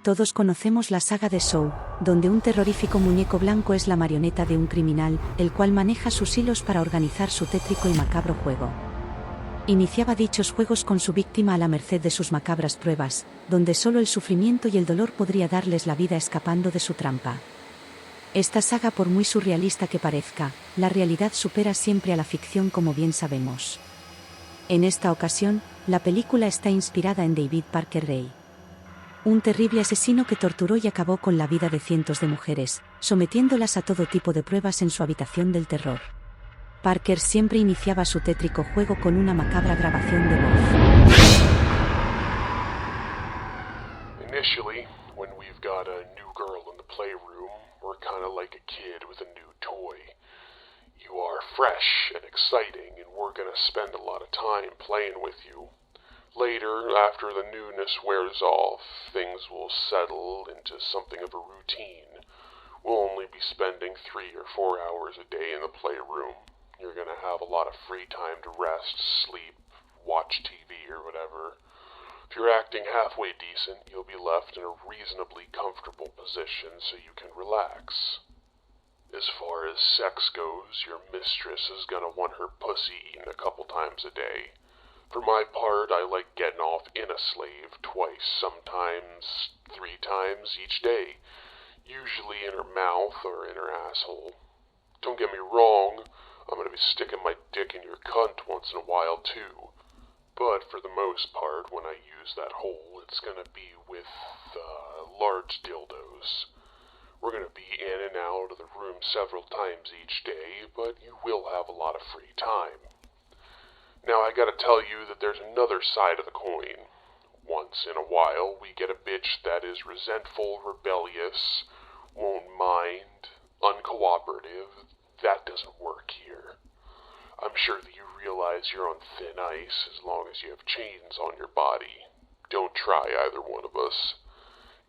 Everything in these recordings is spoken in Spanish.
Todos conocemos la saga de Saw, donde un terrorífico muñeco blanco es la marioneta de un criminal, el cual maneja sus hilos para organizar su tétrico y macabro juego. Iniciaba dichos juegos con su víctima a la merced de sus macabras pruebas, donde solo el sufrimiento y el dolor podría darles la vida escapando de su trampa. Esta saga, por muy surrealista que parezca, la realidad supera siempre a la ficción, como bien sabemos. En esta ocasión, la película está inspirada en David Parker Ray, un terrible asesino que torturó y acabó con la vida de cientos de mujeres, sometiéndolas a todo tipo de pruebas en su habitación del terror. Parker siempre iniciaba su tétrico juego con una macabra grabación de voz. Initially, when we've got a new girl in the playroom, we're kind of like a kid with a new toy. You are fresh and exciting, and we're gonna spend a lot of time playing with you. Later, after the newness wears off, things will settle into something of a routine. We'll only be spending 3 or 4 hours a day in the playroom. You're gonna have a lot of free time to rest, sleep, watch TV or whatever. If you're acting halfway decent, you'll be left in a reasonably comfortable position so you can relax. As far as sex goes, your mistress is gonna want her pussy eaten a couple times a day. For my part, I like getting off in a slave twice, sometimes 3 times each day, usually in her mouth or in her asshole. Don't get me wrong, I'm gonna be sticking my dick in your cunt once in a while too, but for the most part, when I use that hole, it's gonna be with large dildos. We're gonna be in and out of the room several times each day, but you will have a lot of free time. Now I gotta tell you that there's another side of the coin. Once in a while, we get a bitch that is resentful, rebellious, won't mind, uncooperative. That doesn't work here. I'm sure that you realize you're on thin ice as long as you have chains on your body. Don't try either one of us.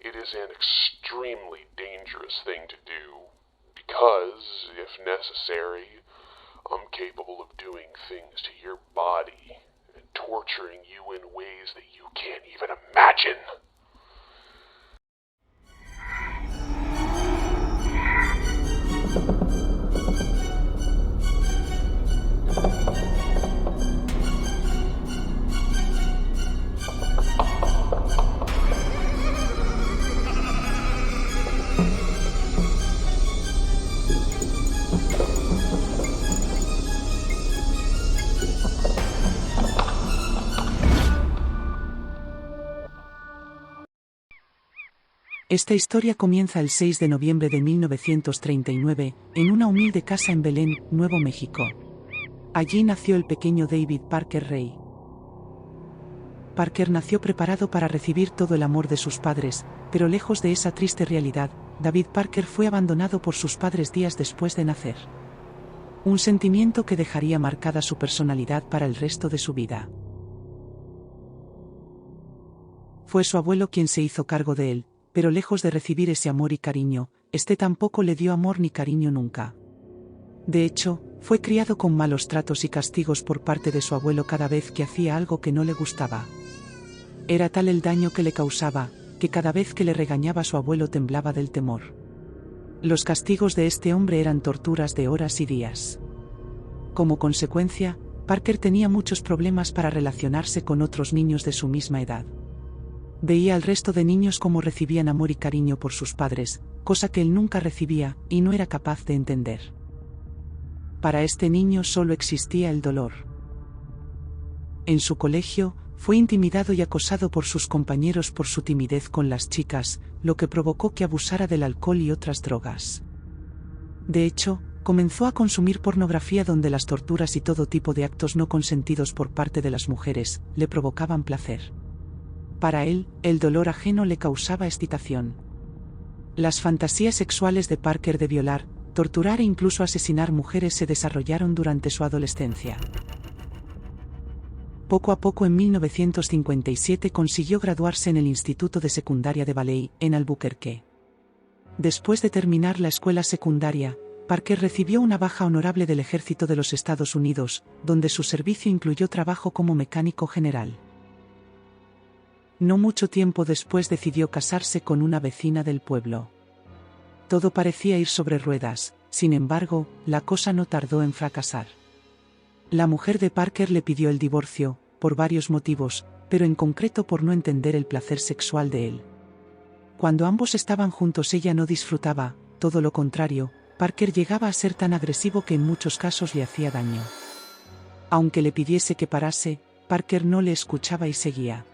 It is an extremely dangerous thing to do, because, if necessary, I'm capable of doing things to your body and torturing you in ways that you can't even imagine. Esta historia comienza el 6 de noviembre de 1939, en una humilde casa en Belén, Nuevo México. Allí nació el pequeño David Parker Ray. Parker nació preparado para recibir todo el amor de sus padres, pero lejos de esa triste realidad, David Parker fue abandonado por sus padres días después de nacer. Un sentimiento que dejaría marcada su personalidad para el resto de su vida. Fue su abuelo quien se hizo cargo de él, pero lejos de recibir ese amor y cariño, este tampoco le dio amor ni cariño nunca. De hecho, fue criado con malos tratos y castigos por parte de su abuelo cada vez que hacía algo que no le gustaba. Era tal el daño que le causaba, que cada vez que le regañaba su abuelo temblaba del temor. Los castigos de este hombre eran torturas de horas y días. Como consecuencia, Parker tenía muchos problemas para relacionarse con otros niños de su misma edad. Veía al resto de niños cómo recibían amor y cariño por sus padres, cosa que él nunca recibía y no era capaz de entender. Para este niño solo existía el dolor. En su colegio, fue intimidado y acosado por sus compañeros por su timidez con las chicas, lo que provocó que abusara del alcohol y otras drogas. De hecho, comenzó a consumir pornografía donde las torturas y todo tipo de actos no consentidos por parte de las mujeres le provocaban placer. Para él, el dolor ajeno le causaba excitación. Las fantasías sexuales de Parker de violar, torturar e incluso asesinar mujeres se desarrollaron durante su adolescencia. Poco a poco en 1957 consiguió graduarse en el Instituto de Secundaria de Ballet, en Albuquerque. Después de terminar la escuela secundaria, Parker recibió una baja honorable del Ejército de los Estados Unidos, donde su servicio incluyó trabajo como mecánico general. No mucho tiempo después decidió casarse con una vecina del pueblo. Todo parecía ir sobre ruedas, sin embargo, la cosa no tardó en fracasar. La mujer de Parker le pidió el divorcio, por varios motivos, pero en concreto por no entender el placer sexual de él. Cuando ambos estaban juntos ella no disfrutaba, todo lo contrario, Parker llegaba a ser tan agresivo que en muchos casos le hacía daño. Aunque le pidiese que parase, Parker no le escuchaba y seguía.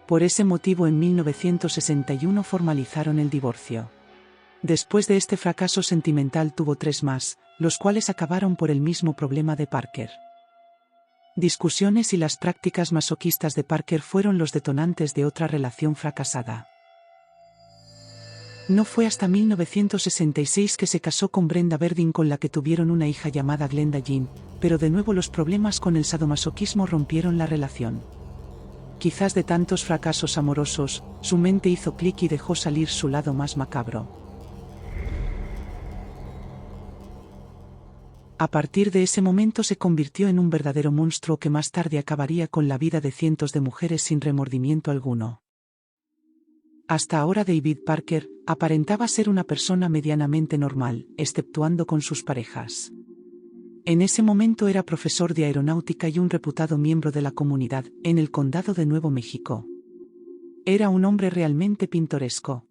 Por ese motivo en 1961 formalizaron el divorcio. Después de este fracaso sentimental tuvo 3 más, los cuales acabaron por el mismo problema de Parker. Discusiones y las prácticas masoquistas de Parker fueron los detonantes de otra relación fracasada. No fue hasta 1966 que se casó con Brenda Verdin, con la que tuvieron una hija llamada Glenda Jean, pero de nuevo los problemas con el sadomasoquismo rompieron la relación. Quizás de tantos fracasos amorosos, su mente hizo clic y dejó salir su lado más macabro. A partir de ese momento se convirtió en un verdadero monstruo que más tarde acabaría con la vida de cientos de mujeres sin remordimiento alguno. Hasta ahora David Parker aparentaba ser una persona medianamente normal, exceptuando con sus parejas. En ese momento era profesor de aeronáutica y un reputado miembro de la comunidad, en el condado de Nuevo México. Era un hombre realmente pintoresco.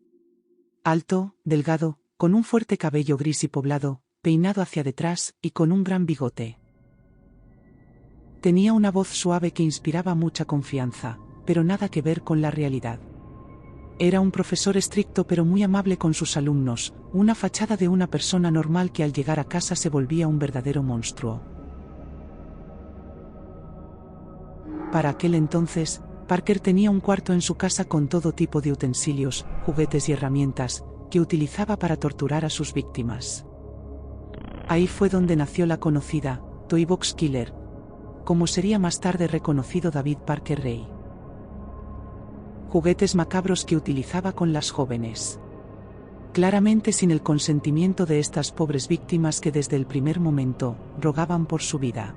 Alto, delgado, con un fuerte cabello gris y poblado, peinado hacia detrás, y con un gran bigote. Tenía una voz suave que inspiraba mucha confianza, pero nada que ver con la realidad. Era un profesor estricto pero muy amable con sus alumnos, una fachada de una persona normal que al llegar a casa se volvía un verdadero monstruo. Para aquel entonces, Parker tenía un cuarto en su casa con todo tipo de utensilios, juguetes y herramientas, que utilizaba para torturar a sus víctimas. Ahí fue donde nació la conocida Toy Box Killer, como sería más tarde reconocido David Parker Ray. Juguetes macabros que utilizaba con las jóvenes. Claramente sin el consentimiento de estas pobres víctimas que desde el primer momento rogaban por su vida.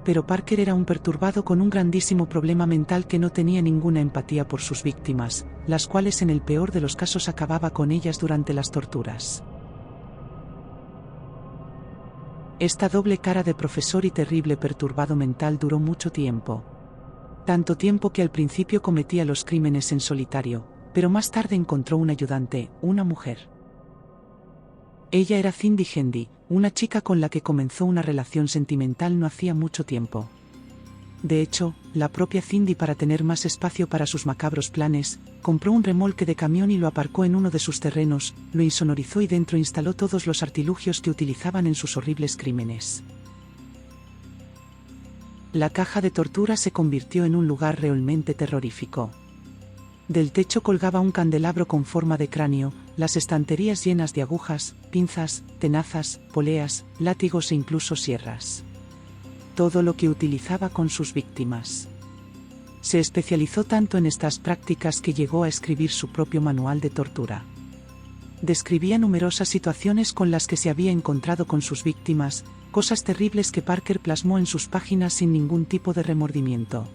Pero Parker era un perturbado con un grandísimo problema mental que no tenía ninguna empatía por sus víctimas, las cuales en el peor de los casos acababa con ellas durante las torturas. Esta doble cara de profesor y terrible perturbado mental duró mucho tiempo. Tanto tiempo que al principio cometía los crímenes en solitario, pero más tarde encontró un ayudante, una mujer. Ella era Cindy Hendy, una chica con la que comenzó una relación sentimental no hacía mucho tiempo. De hecho, la propia Cindy, para tener más espacio para sus macabros planes, compró un remolque de camión y lo aparcó en uno de sus terrenos, lo insonorizó y dentro instaló todos los artilugios que utilizaban en sus horribles crímenes. La caja de tortura se convirtió en un lugar realmente terrorífico. Del techo colgaba un candelabro con forma de cráneo, las estanterías llenas de agujas, pinzas, tenazas, poleas, látigos e incluso sierras. Todo lo que utilizaba con sus víctimas. Se especializó tanto en estas prácticas que llegó a escribir su propio manual de tortura. Describía numerosas situaciones con las que se había encontrado con sus víctimas, cosas terribles que Parker plasmó en sus páginas sin ningún tipo de remordimiento.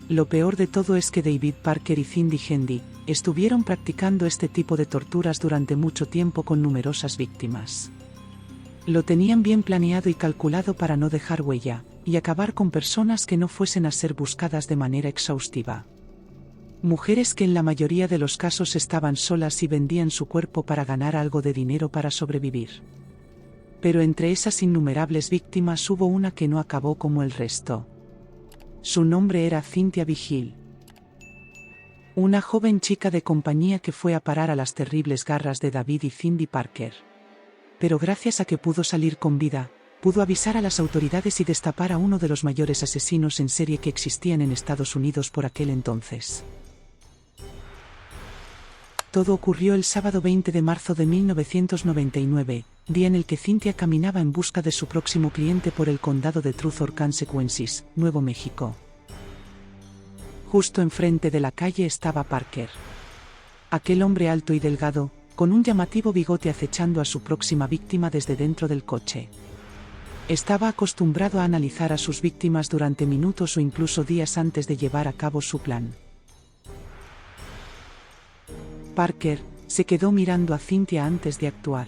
Lo peor de todo es que David Parker y Cindy Hendy estuvieron practicando este tipo de torturas durante mucho tiempo con numerosas víctimas. Lo tenían bien planeado y calculado para no dejar huella, y acabar con personas que no fuesen a ser buscadas de manera exhaustiva. Mujeres que en la mayoría de los casos estaban solas y vendían su cuerpo para ganar algo de dinero para sobrevivir. Pero entre esas innumerables víctimas hubo una que no acabó como el resto. Su nombre era Cynthia Vigil. Una joven chica de compañía que fue a parar a las terribles garras de David y Cindy Parker. Pero gracias a que pudo salir con vida, pudo avisar a las autoridades y destapar a uno de los mayores asesinos en serie que existían en Estados Unidos por aquel entonces. Todo ocurrió el sábado 20 de marzo de 1999, día en el que Cynthia caminaba en busca de su próximo cliente por el condado de Truth or Consequences, Nuevo México. Justo enfrente de la calle estaba Parker. Aquel hombre alto y delgado, con un llamativo bigote acechando a su próxima víctima desde dentro del coche. Estaba acostumbrado a analizar a sus víctimas durante minutos o incluso días antes de llevar a cabo su plan. Parker se quedó mirando a Cynthia antes de actuar.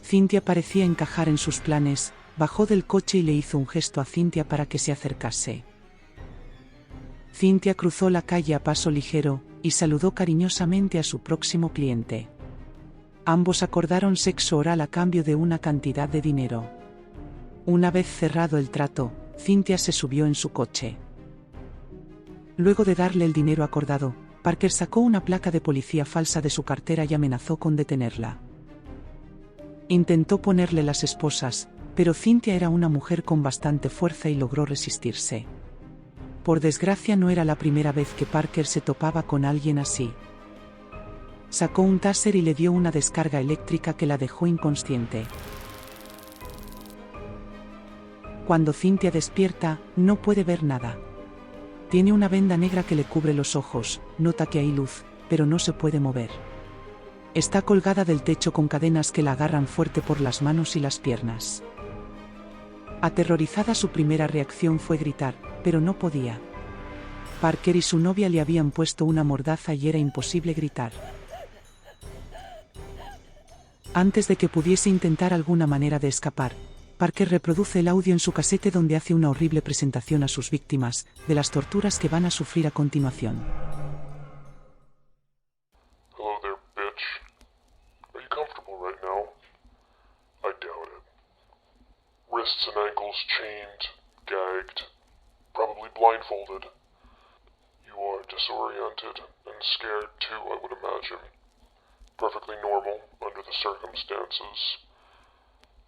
Cynthia parecía encajar en sus planes, bajó del coche y le hizo un gesto a Cynthia para que se acercase. Cynthia cruzó la calle a paso ligero y saludó cariñosamente a su próximo cliente. Ambos acordaron sexo oral a cambio de una cantidad de dinero. Una vez cerrado el trato, Cynthia se subió en su coche. Luego de darle el dinero acordado, Parker sacó una placa de policía falsa de su cartera y amenazó con detenerla. Intentó ponerle las esposas, pero Cynthia era una mujer con bastante fuerza y logró resistirse. Por desgracia no era la primera vez que Parker se topaba con alguien así. Sacó un taser y le dio una descarga eléctrica que la dejó inconsciente. Cuando Cynthia despierta, no puede ver nada. Tiene una venda negra que le cubre los ojos, nota que hay luz, pero no se puede mover. Está colgada del techo con cadenas que la agarran fuerte por las manos y las piernas. Aterrorizada, su primera reacción fue gritar, pero no podía. Parker y su novia le habían puesto una mordaza y era imposible gritar. Antes de que pudiese intentar alguna manera de escapar, Parker reproduce el audio en su casete donde hace una horrible presentación a sus víctimas de las torturas que van a sufrir a continuación. Hello there, bitch. Are you comfortable right now? I doubt it. Wrists and ankles chained, gagged, probably blindfolded. You are disoriented and scared too, I would imagine. Perfectly normal under the circumstances.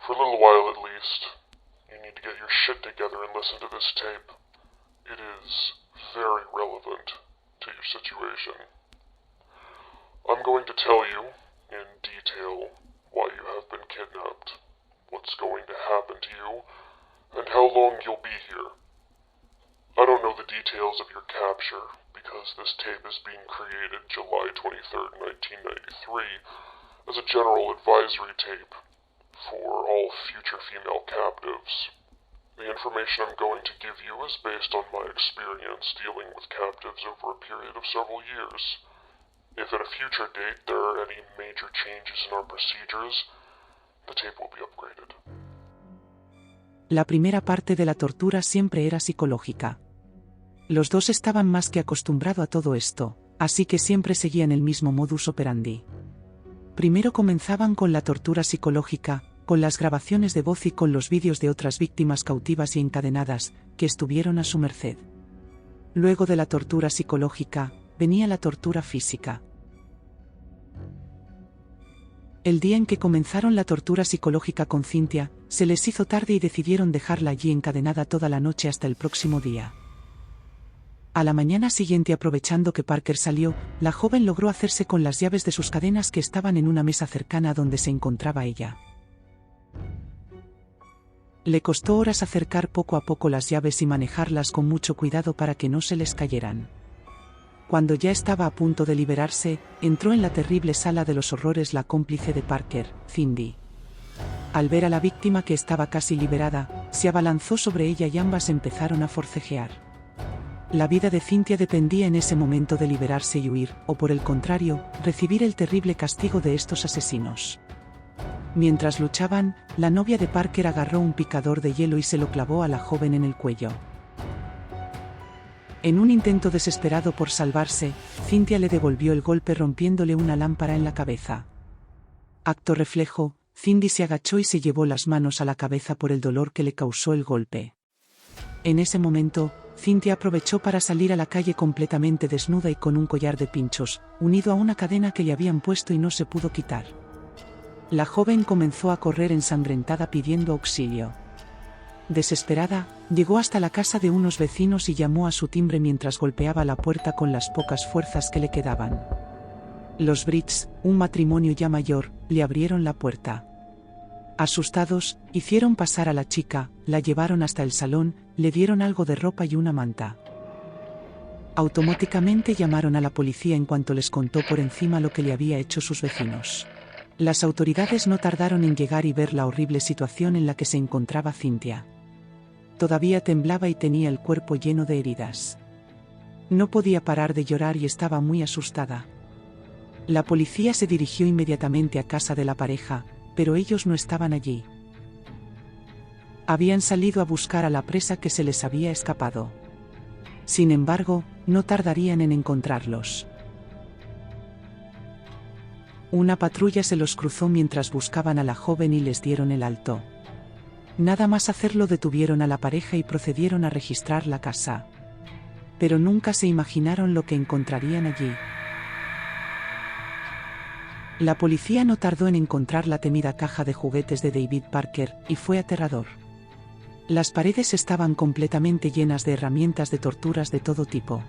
For a little while at least, you need to get your shit together and listen to this tape. It is very relevant to your situation. I'm going to tell you, in detail, why you have been kidnapped, what's going to happen to you, and how long you'll be here. I don't know the details of your capture, because this tape is being created July 23rd, 1993, as a general advisory tape for all future female captives. The information I'm going to give you is based on my experience dealing with captives over a period of several years. If at a future date there are any major changes in our procedures, the tape will be upgraded. La primera parte de la tortura siempre era psicológica. Los dos estaban más que acostumbrados a todo esto, así que siempre seguían el mismo modus operandi. Primero comenzaban con la tortura psicológica, con las grabaciones de voz y con los vídeos de otras víctimas cautivas y encadenadas, que estuvieron a su merced. Luego de la tortura psicológica, venía la tortura física. El día en que comenzaron la tortura psicológica con Cynthia, se les hizo tarde y decidieron dejarla allí encadenada toda la noche hasta el próximo día. A la mañana siguiente, aprovechando que Parker salió, la joven logró hacerse con las llaves de sus cadenas que estaban en una mesa cercana a donde se encontraba ella. Le costó horas acercar poco a poco las llaves y manejarlas con mucho cuidado para que no se les cayeran. Cuando ya estaba a punto de liberarse, entró en la terrible sala de los horrores la cómplice de Parker, Cindy. Al ver a la víctima que estaba casi liberada, se abalanzó sobre ella y ambas empezaron a forcejear. La vida de Cynthia dependía en ese momento de liberarse y huir, o por el contrario, recibir el terrible castigo de estos asesinos. Mientras luchaban, la novia de Parker agarró un picador de hielo y se lo clavó a la joven en el cuello. En un intento desesperado por salvarse, Cynthia le devolvió el golpe rompiéndole una lámpara en la cabeza. Acto reflejo, Cindy se agachó y se llevó las manos a la cabeza por el dolor que le causó el golpe. En ese momento, Cynthia aprovechó para salir a la calle completamente desnuda y con un collar de pinchos, unido a una cadena que le habían puesto y no se pudo quitar. La joven comenzó a correr ensangrentada pidiendo auxilio. Desesperada, llegó hasta la casa de unos vecinos y llamó a su timbre mientras golpeaba la puerta con las pocas fuerzas que le quedaban. Los Brits, un matrimonio ya mayor, le abrieron la puerta. Asustados, hicieron pasar a la chica, la llevaron hasta el salón, le dieron algo de ropa y una manta. Automáticamente llamaron a la policía en cuanto les contó por encima lo que le había hecho sus vecinos. Las autoridades no tardaron en llegar y ver la horrible situación en la que se encontraba Cynthia. Todavía temblaba y tenía el cuerpo lleno de heridas. No podía parar de llorar y estaba muy asustada. La policía se dirigió inmediatamente a casa de la pareja, pero ellos no estaban allí. Habían salido a buscar a la presa que se les había escapado. Sin embargo, no tardarían en encontrarlos. Una patrulla se los cruzó mientras buscaban a la joven y les dieron el alto. Nada más hacerlo detuvieron a la pareja y procedieron a registrar la casa. Pero nunca se imaginaron lo que encontrarían allí. La policía no tardó en encontrar la temida caja de juguetes de David Parker, y fue aterrador. Las paredes estaban completamente llenas de herramientas de torturas de todo tipo.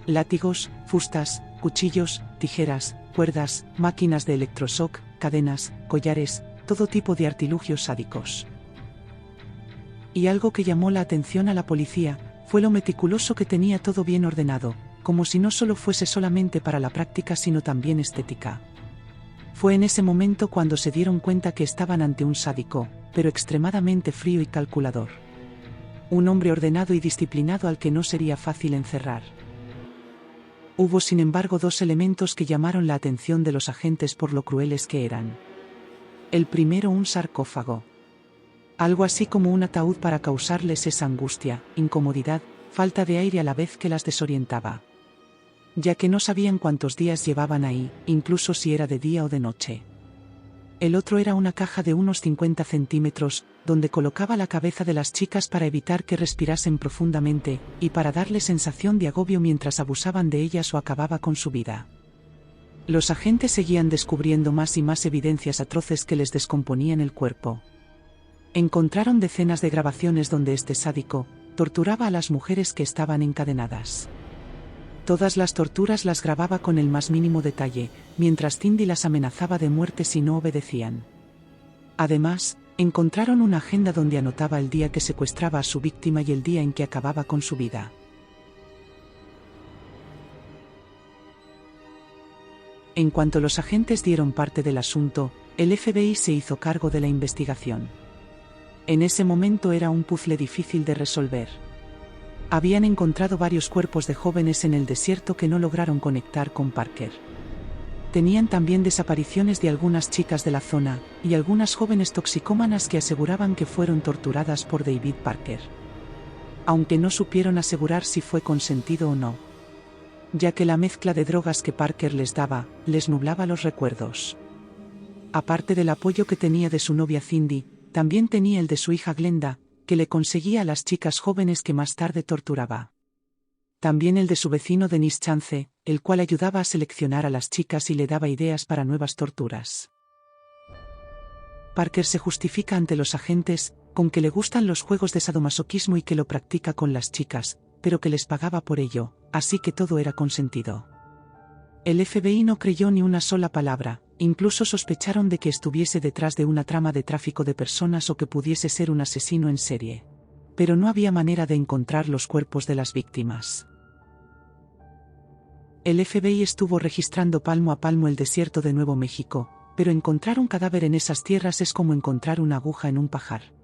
Látigos, fustas, cuchillos, tijeras, cuerdas, máquinas de electroshock, cadenas, collares, todo tipo de artilugios sádicos. Y algo que llamó la atención a la policía fue lo meticuloso que tenía todo bien ordenado, como si no solo fuese solamente para la práctica sino también estética. Fue en ese momento cuando se dieron cuenta que estaban ante un sádico, pero extremadamente frío y calculador. Un hombre ordenado y disciplinado al que no sería fácil encerrar. Hubo sin embargo dos elementos que llamaron la atención de los agentes por lo crueles que eran. El primero, un sarcófago. Algo así como un ataúd para causarles esa angustia, incomodidad, falta de aire a la vez que las desorientaba. Ya que no sabían cuántos días llevaban ahí, incluso si era de día o de noche. El otro era una caja de unos 50 centímetros, donde colocaba la cabeza de las chicas para evitar que respirasen profundamente, y para darle sensación de agobio mientras abusaban de ellas o acababa con su vida. Los agentes seguían descubriendo más y más evidencias atroces que les descomponían el cuerpo. Encontraron decenas de grabaciones donde este sádico torturaba a las mujeres que estaban encadenadas. Todas las torturas las grababa con el más mínimo detalle, mientras Cindy las amenazaba de muerte si no obedecían. Además, encontraron una agenda donde anotaba el día que secuestraba a su víctima y el día en que acababa con su vida. En cuanto los agentes dieron parte del asunto, el FBI se hizo cargo de la investigación. En ese momento era un puzzle difícil de resolver. Habían encontrado varios cuerpos de jóvenes en el desierto que no lograron conectar con Parker. Tenían también desapariciones de algunas chicas de la zona, y algunas jóvenes toxicómanas que aseguraban que fueron torturadas por David Parker. Aunque no supieron asegurar si fue consentido o no. Ya que la mezcla de drogas que Parker les daba, les nublaba los recuerdos. Aparte del apoyo que tenía de su novia Cindy, también tenía el de su hija Glenda, que le conseguía a las chicas jóvenes que más tarde torturaba. También el de su vecino Dennis Chance, el cual ayudaba a seleccionar a las chicas y le daba ideas para nuevas torturas. Parker se justifica ante los agentes, con que le gustan los juegos de sadomasoquismo y que lo practica con las chicas, pero que les pagaba por ello, así que todo era consentido. El FBI no creyó ni una sola palabra, incluso sospecharon de que estuviese detrás de una trama de tráfico de personas o que pudiese ser un asesino en serie. Pero no había manera de encontrar los cuerpos de las víctimas. El FBI estuvo registrando palmo a palmo el desierto de Nuevo México, pero encontrar un cadáver en esas tierras es como encontrar una aguja en un pajar.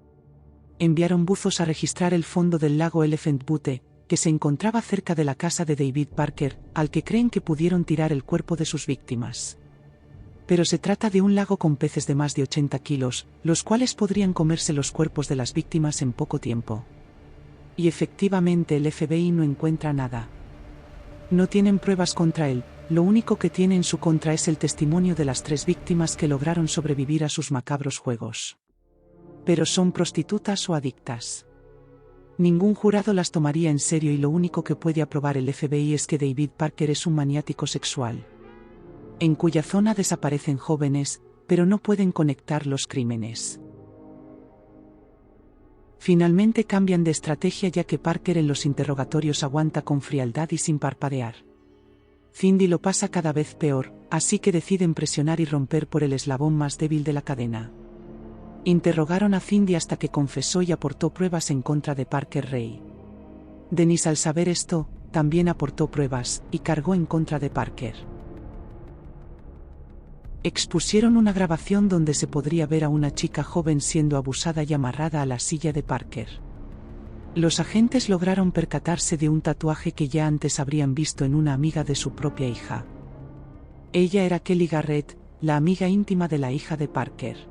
Enviaron buzos a registrar el fondo del lago Elephant Butte, que se encontraba cerca de la casa de David Parker, al que creen que pudieron tirar el cuerpo de sus víctimas. Pero se trata de un lago con peces de más de 80 kilos, los cuales podrían comerse los cuerpos de las víctimas en poco tiempo. Y efectivamente el FBI no encuentra nada. No tienen pruebas contra él, lo único que tiene en su contra es el testimonio de las 3 víctimas que lograron sobrevivir a sus macabros juegos. Pero son prostitutas o adictas. Ningún jurado las tomaría en serio y lo único que puede aprobar el FBI es que David Parker es un maniático sexual. En cuya zona desaparecen jóvenes, pero no pueden conectar los crímenes. Finalmente cambian de estrategia ya que Parker en los interrogatorios aguanta con frialdad y sin parpadear. Cindy lo pasa cada vez peor, así que deciden presionar y romper por el eslabón más débil de la cadena. Interrogaron a Cindy hasta que confesó y aportó pruebas en contra de Parker Ray. Dennis, al saber esto, también aportó pruebas y cargó en contra de Parker. Expusieron una grabación donde se podría ver a una chica joven siendo abusada y amarrada a la silla de Parker. Los agentes lograron percatarse de un tatuaje que ya antes habrían visto en una amiga de su propia hija. Ella era Kelly Garrett, la amiga íntima de la hija de Parker,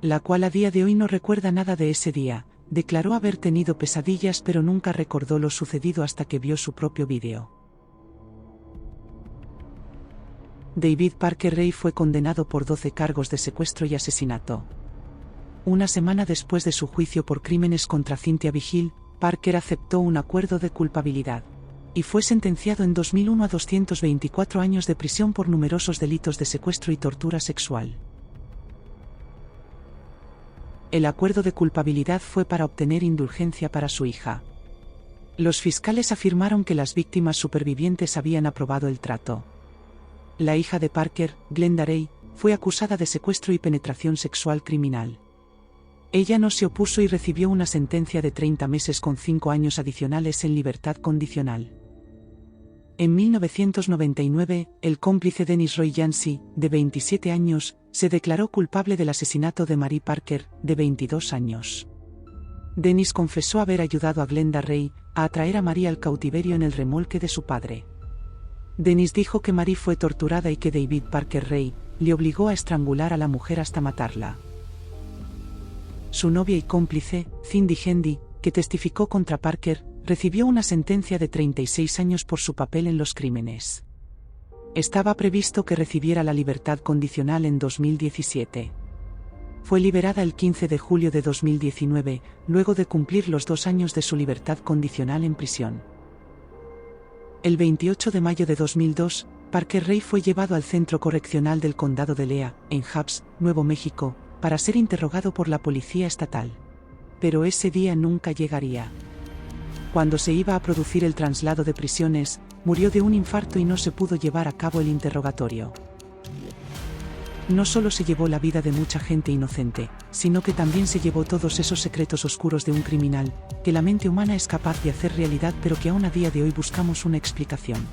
la cual a día de hoy no recuerda nada de ese día. Declaró haber tenido pesadillas pero nunca recordó lo sucedido hasta que vio su propio vídeo. David Parker Ray fue condenado por 12 cargos de secuestro y asesinato. Una semana después de su juicio por crímenes contra Cynthia Vigil, Parker aceptó un acuerdo de culpabilidad y fue sentenciado en 2001 a 224 años de prisión por numerosos delitos de secuestro y tortura sexual. El acuerdo de culpabilidad fue para obtener indulgencia para su hija. Los fiscales afirmaron que las víctimas supervivientes habían aprobado el trato. La hija de Parker, Glenda Ray, fue acusada de secuestro y penetración sexual criminal. Ella no se opuso y recibió una sentencia de 30 meses con 5 años adicionales en libertad condicional. En 1999, el cómplice Dennis Roy Yancey, de 27 años, se declaró culpable del asesinato de Mary Parker, de 22 años. Dennis confesó haber ayudado a Glenda Ray a atraer a Mary al cautiverio en el remolque de su padre. Dennis dijo que Mary fue torturada y que David Parker Ray le obligó a estrangular a la mujer hasta matarla. Su novia y cómplice, Cindy Hendy, que testificó contra Parker, recibió una sentencia de 36 años por su papel en los crímenes. Estaba previsto que recibiera la libertad condicional en 2017. Fue liberada el 15 de julio de 2019, luego de cumplir los 2 años de su libertad condicional en prisión. El 28 de mayo de 2002, Parker Ray fue llevado al Centro Correccional del Condado de Lea, en Hobbs, Nuevo México, para ser interrogado por la policía estatal. Pero ese día nunca llegaría. Cuando se iba a producir el traslado de prisiones, murió de un infarto y no se pudo llevar a cabo el interrogatorio. No solo se llevó la vida de mucha gente inocente, sino que también se llevó todos esos secretos oscuros de un criminal, que la mente humana es capaz de hacer realidad pero que aún a día de hoy buscamos una explicación.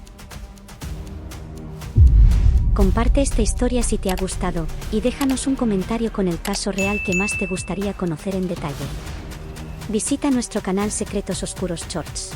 Comparte esta historia si te ha gustado, y déjanos un comentario con el caso real que más te gustaría conocer en detalle. Visita nuestro canal Secretos Oscuros Shorts.